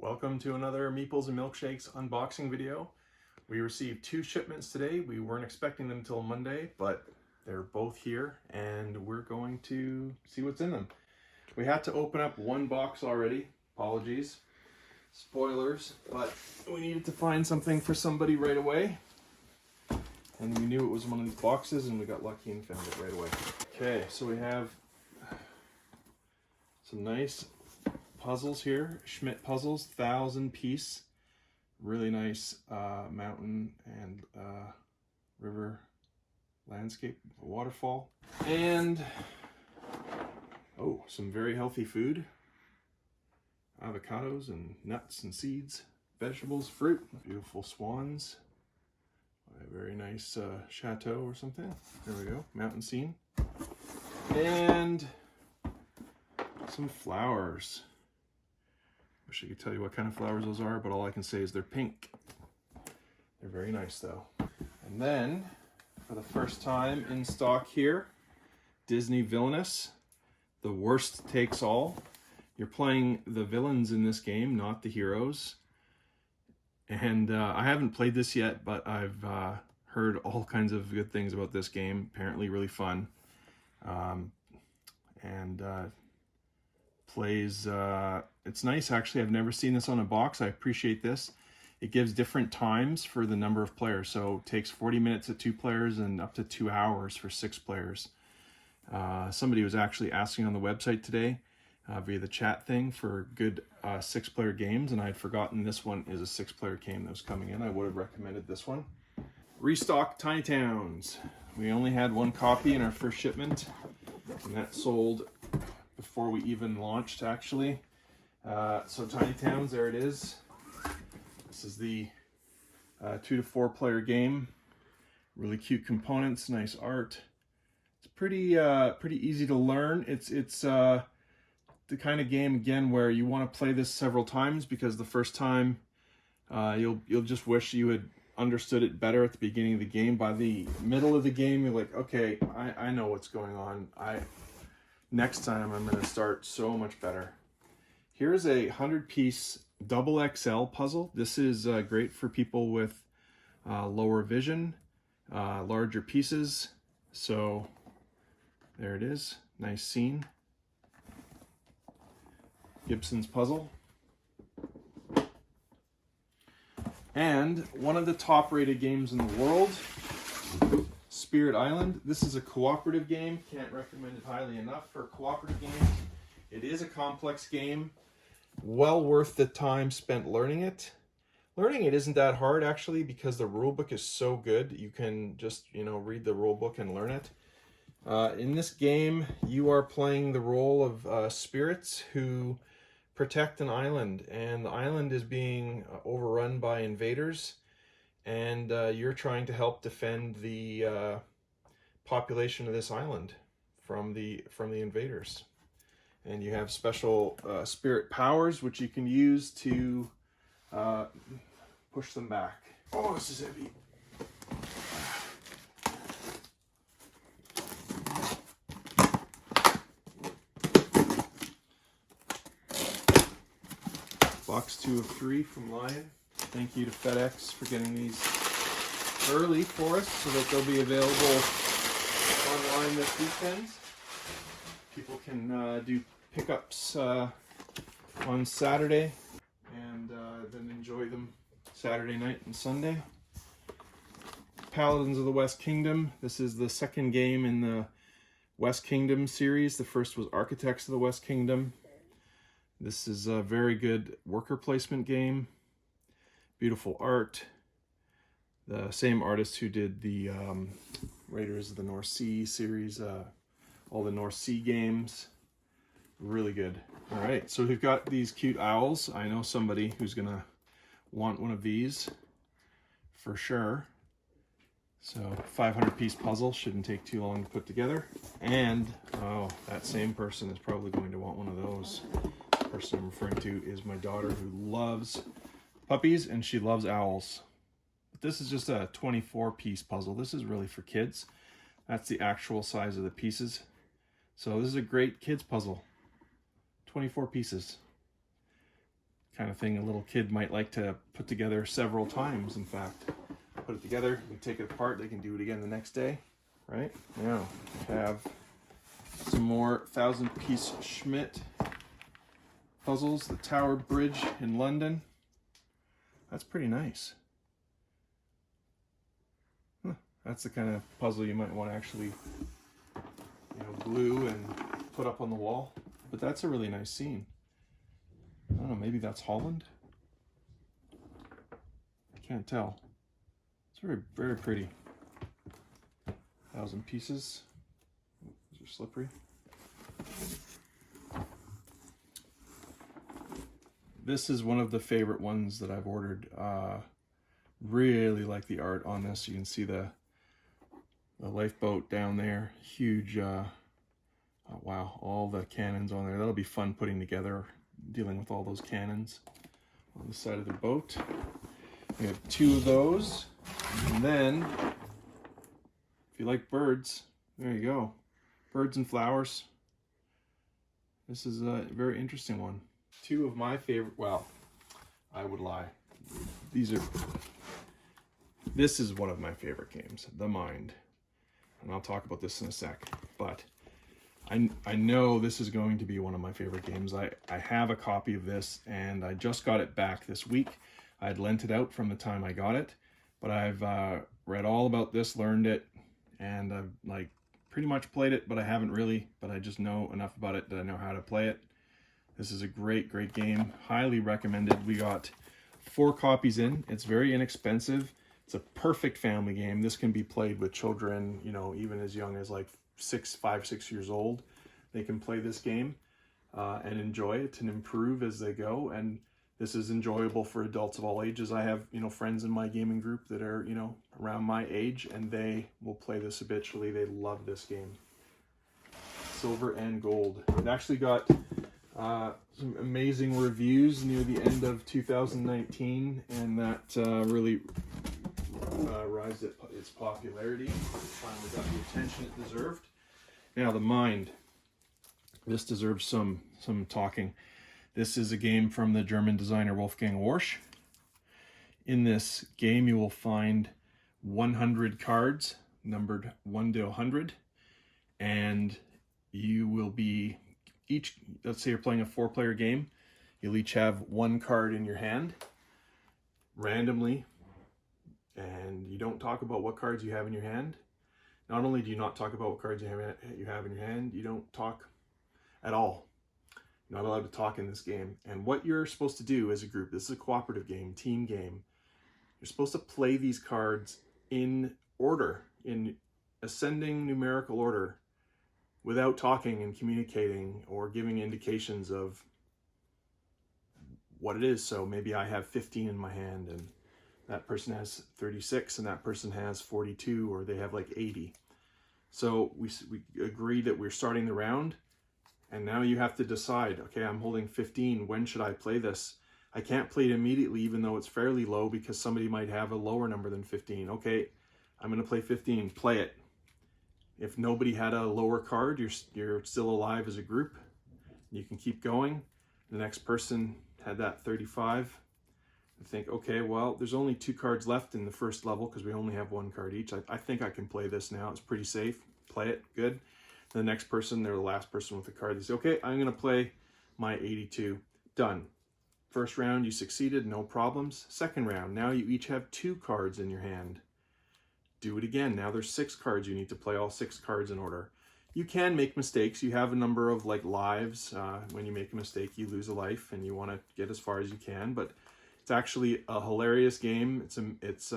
Welcome to another Meeples and Milkshakes unboxing video. We received 2 shipments today. We weren't expecting them till Monday, but they're both here and we're going to see what's in them. We had to open up one box already. Apologies. Spoilers, but we needed to find something for somebody right away. And we knew it was one of these boxes and we got lucky and found it right away. Okay, so we have some nice puzzles here, Schmidt puzzles, 1,000 piece, really nice mountain and river landscape, waterfall, and some very healthy food, avocados and nuts and seeds, vegetables, fruit, beautiful swans, a very nice chateau or something. There we go, mountain scene, and some flowers. Wish I could tell you what kind of flowers those are, but all I can say is they're pink. They're very nice though. And then, for the first time in stock here, Disney Villainous, the worst takes all. You're playing the villains in this game, not the heroes. And I haven't played this yet, but I've heard all kinds of good things about this game. Apparently really fun. Plays, it's nice actually. I've never seen this on a box. I appreciate this. It gives different times for the number of players. So it takes 40 minutes at 2 players and up to 2 hours for 6 players. Somebody was actually asking on the website today via the chat thing for good 6-player games, and I had forgotten this one is a 6-player game that was coming in. I would have recommended this one. Restock Tiny Towns. We only had 1 copy in our first shipment, and that sold before we even launched actually. So Tiny Towns, there it is. This is the 2 to 4 player game. Really cute components, nice art. It's pretty easy to learn. It's the kind of game again where you want to play this several times, because the first time you'll just wish you had understood it better at the beginning of the game. By the middle of the game, you're like, okay, I know what's going on. Next time I'm going to start so much better. Here's a 100-piece double XL puzzle. This is great for people with lower vision, larger pieces. So there it is, nice scene. Gibson's puzzle. And one of the top-rated games in the world, Spirit Island. This is a cooperative game. Can't recommend it highly enough for a cooperative game. It is a complex game. Well worth the time spent learning it. Learning it isn't that hard actually, because the rulebook is so good. You can just, read the rulebook and learn it. In this game, you are playing the role of spirits who protect an island, and the island is being overrun by invaders. And you're trying to help defend the population of this island from the invaders. And you have special spirit powers which you can use to push them back. Oh, this is heavy. Box 2 of 3 from Lion. Thank you to FedEx for getting these early for us so that they'll be available online this weekend. People can do pickups on Saturday and then enjoy them Saturday night and Sunday. Paladins of the West Kingdom. This is the 2nd game in the West Kingdom series. The first was Architects of the West Kingdom. This is a very good worker placement game. Beautiful art. The same artist who did the Raiders of the North Sea series, all the North Sea games. Really good. All right, so we've got these cute owls. I know somebody who's gonna want one of these for sure. So 500-piece puzzle, shouldn't take too long to put together. And, that same person is probably going to want one of those. The person I'm referring to is my daughter, who loves puppies and she loves owls. But this is just a 24-piece puzzle. This is really for kids. That's the actual size of the pieces. So this is a great kids puzzle. 24 pieces. kind of thing a little kid might like to put together several times. In fact, put it together, we take it apart, they can do it again the next day, right? Now, we have some more 1000-piece Schmidt puzzles, the Tower Bridge in London. That's pretty nice. Huh. That's the kind of puzzle you might want to actually, glue and put up on the wall. But that's a really nice scene. I don't know, maybe that's Holland? I can't tell. It's very, very pretty. 1000 pieces. These are slippery. This is one of the favorite ones that I've ordered. Really like the art on this. You can see the lifeboat down there. Huge, oh, wow, all the cannons on there. That'll be fun putting together, dealing with all those cannons on the side of the boat. We have 2 of those. And then, if you like birds, there you go. Birds and flowers. This is a very interesting one. 2 of my favorite, well, I would lie. This is one of my favorite games, The Mind. And I'll talk about this in a sec. But I know this is going to be one of my favorite games. I have a copy of this, and I just got it back this week. I had lent it out from the time I got it, but I've read all about this, learned it, and I've pretty much played it, but I haven't really, but I just know enough about it that I know how to play it. This is a great, great game. Highly recommended. We got 4 copies in. It's very inexpensive. It's a perfect family game. This can be played with children, even as young as 5, 6 years old. They can play this game and enjoy it and improve as they go. And this is enjoyable for adults of all ages. I have, friends in my gaming group that are, around my age, and they will play this habitually. They love this game. Silver and gold. It actually got some amazing reviews near the end of 2019, and that really rised its popularity. It finally got the attention it deserved. Now, The Mind. This deserves some talking. This is a game from the German designer Wolfgang Warsch. In this game, you will find 100 cards, numbered 1 to 100, and you will be let's say you're playing a 4-player game, you'll each have 1 card in your hand, randomly, and you don't talk about what cards you have in your hand. Not only do you not talk about what cards you have in your hand, you don't talk at all. You're not allowed to talk in this game. And what you're supposed to do as a group, this is a cooperative game, team game, you're supposed to play these cards in order, in ascending numerical order, without talking and communicating or giving indications of what it is. So maybe I have 15 in my hand, and that person has 36, and that person has 42, or they have 80. So we agreed that we're starting the round, and now you have to decide, okay, I'm holding 15. When should I play this? I can't play it immediately, even though it's fairly low, because somebody might have a lower number than 15. Okay, I'm going to play 15. Play it. If nobody had a lower card, you're still alive as a group. You can keep going. The next person had that 35. I think, okay, well, there's only 2 cards left in the first level because we only have 1 card each. I think I can play this now. It's pretty safe. Play it. Good. The next person, they're the last person with the card. They say, okay, I'm going to play my 82. Done. First round, you succeeded. No problems. Second round, now you each have 2 cards in your hand. Do it again. Now there's 6 cards. You need to play all 6 cards in order. You can make mistakes. You have a number of lives. When you make a mistake, you lose a life, and you want to get as far as you can. But it's actually a hilarious game. It's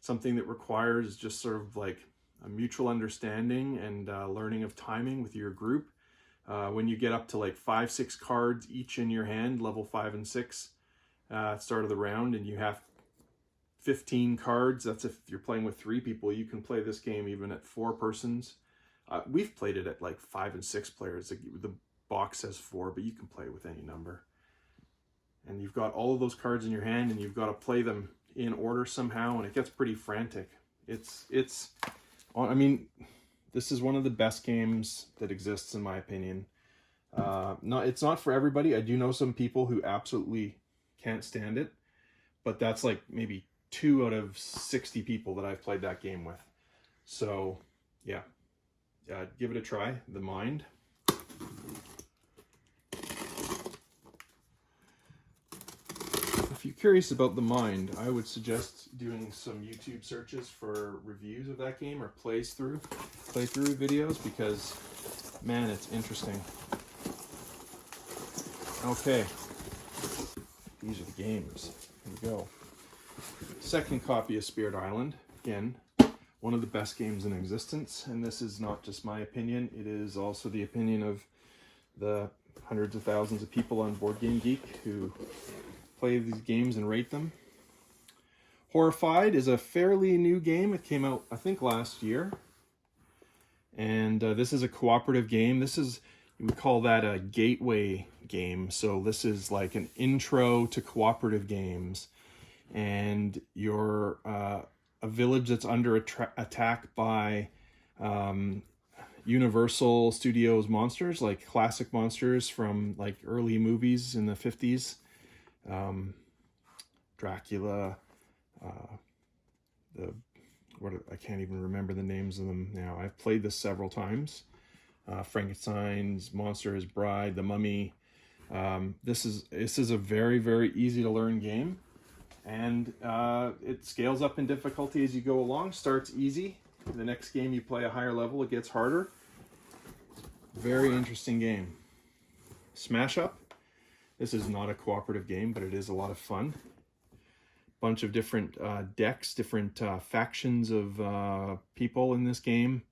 something that requires just sort of a mutual understanding and learning of timing with your group. When you get up to 5, 6 cards each in your hand, level 5 and 6, start of the round, and you have 15 cards. That's if you're playing with 3 people. You can play this game even at 4 persons. We've played it at 5 and 6 players. The box says 4, but you can play with any number. And you've got all of those cards in your hand, and you've got to play them in order somehow, and it gets pretty frantic. I mean, this is one of the best games that exists, in my opinion. It's not for everybody. I do know some people who absolutely can't stand it. But that's like maybe 2 out of 60 people that I've played that game with. So yeah, give it a try. The Mind. If you're curious about The Mind, I would suggest doing some YouTube searches for reviews of that game or playthrough videos, because man, it's interesting. Okay, these are the games. Here we go. Second copy of Spirit Island. Again, one of the best games in existence, and this is not just my opinion, it is also the opinion of the hundreds of thousands of people on Board Game Geek who play these games and rate them. Horrified is a fairly new game. It came out, I think, last year. And this is a cooperative game. This is, you would call that a gateway game. So this is like an intro to cooperative games. And you're a village that's under attack by Universal Studios monsters, like classic monsters from like early movies in the 50s. Dracula, I can't even remember the names of them now. I've played this several times. Frankenstein's Monster, His Bride, The Mummy. This is a very, very easy to learn game, and it scales up in difficulty as you go along. Starts easy. The next game you play a higher level, it gets harder. Very interesting game. Smash Up. This is not a cooperative game, but it is a lot of fun. Bunch of different decks, different factions of people in this game.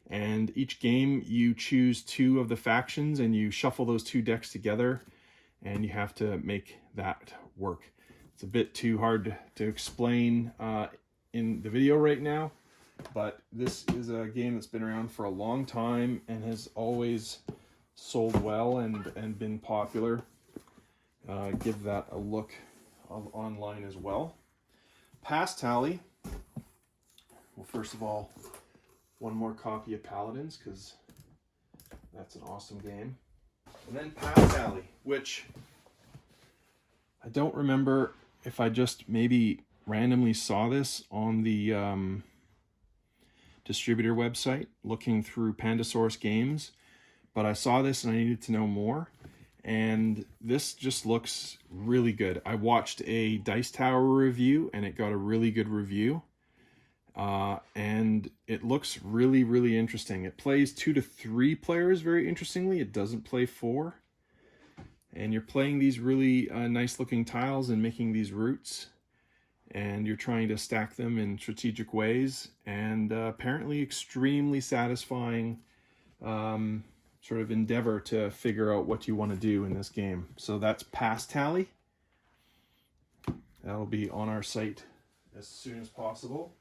And each game you choose 2 of the factions and you shuffle those 2 decks together and you have to make that work. It's a bit too hard to explain in the video right now, but this is a game that's been around for a long time and has always sold well and been popular. Give that a look online as well. Passtally. Well, first of all, one more copy of Paladins, because that's an awesome game. And then Passtally, which I don't remember if I just maybe randomly saw this on the distributor website looking through Pandasaurus Games, but I saw this and I needed to know more. And this just looks really good. I watched a Dice Tower review and it got a really good review. And it looks really, really interesting. It plays 2 to 3 players very interestingly. It doesn't play 4. And you're playing these really nice looking tiles and making these routes. And you're trying to stack them in strategic ways. And apparently extremely satisfying sort of endeavor to figure out what you want to do in this game. So that's Passtally. That'll be on our site as soon as possible.